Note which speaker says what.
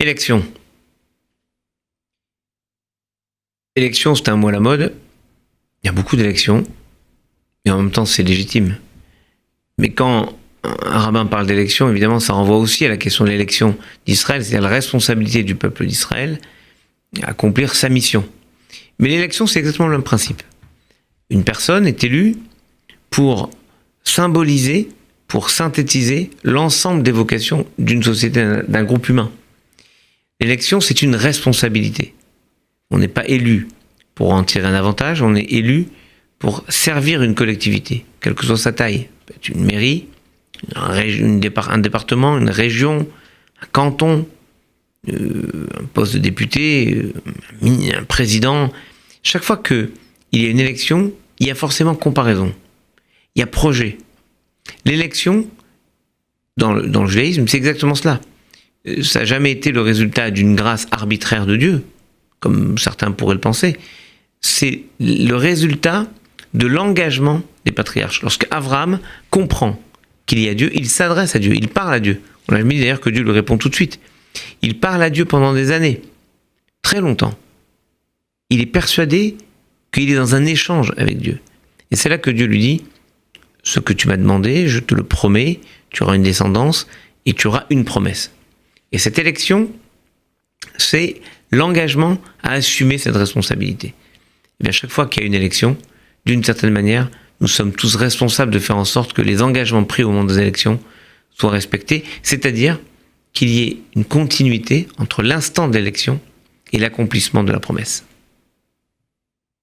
Speaker 1: Élection. Élection, c'est un mot à la mode. Il y a beaucoup d'élections. Et en même temps, c'est légitime. Mais quand un rabbin parle d'élection, évidemment, ça renvoie aussi à la question de l'élection d'Israël, c'est-à-dire la responsabilité du peuple d'Israël à accomplir sa mission. Mais l'élection, c'est exactement le même principe. Une personne est élue pour symboliser, pour synthétiser l'ensemble des vocations d'une société, d'un groupe humain. L'élection, c'est une responsabilité. On n'est pas élu pour en tirer un avantage, on est élu pour servir une collectivité, quelle que soit sa taille. Ça peut être une mairie, un département, une région, un canton, un poste de député, un président. Chaque fois qu'il y a une élection, il y a forcément comparaison. Il y a projet. L'élection, dans le judaïsme, c'est exactement cela. Ça n'a jamais été le résultat d'une grâce arbitraire de Dieu, comme certains pourraient le penser. C'est le résultat de l'engagement des patriarches. Lorsque Abraham comprend qu'il y a Dieu, il s'adresse à Dieu, il parle à Dieu. On a jamais dit d'ailleurs que Dieu lui répond tout de suite. Il parle à Dieu pendant des années, très longtemps. Il est persuadé qu'il est dans un échange avec Dieu. Et c'est là que Dieu lui dit, ce que tu m'as demandé, je te le promets, tu auras une descendance et tu auras une promesse. Et cette élection, c'est l'engagement à assumer cette responsabilité. Et bien, chaque fois qu'il y a une élection, d'une certaine manière, nous sommes tous responsables de faire en sorte que les engagements pris au moment des élections soient respectés, c'est-à-dire qu'il y ait une continuité entre l'instant de l'élection et l'accomplissement de la promesse.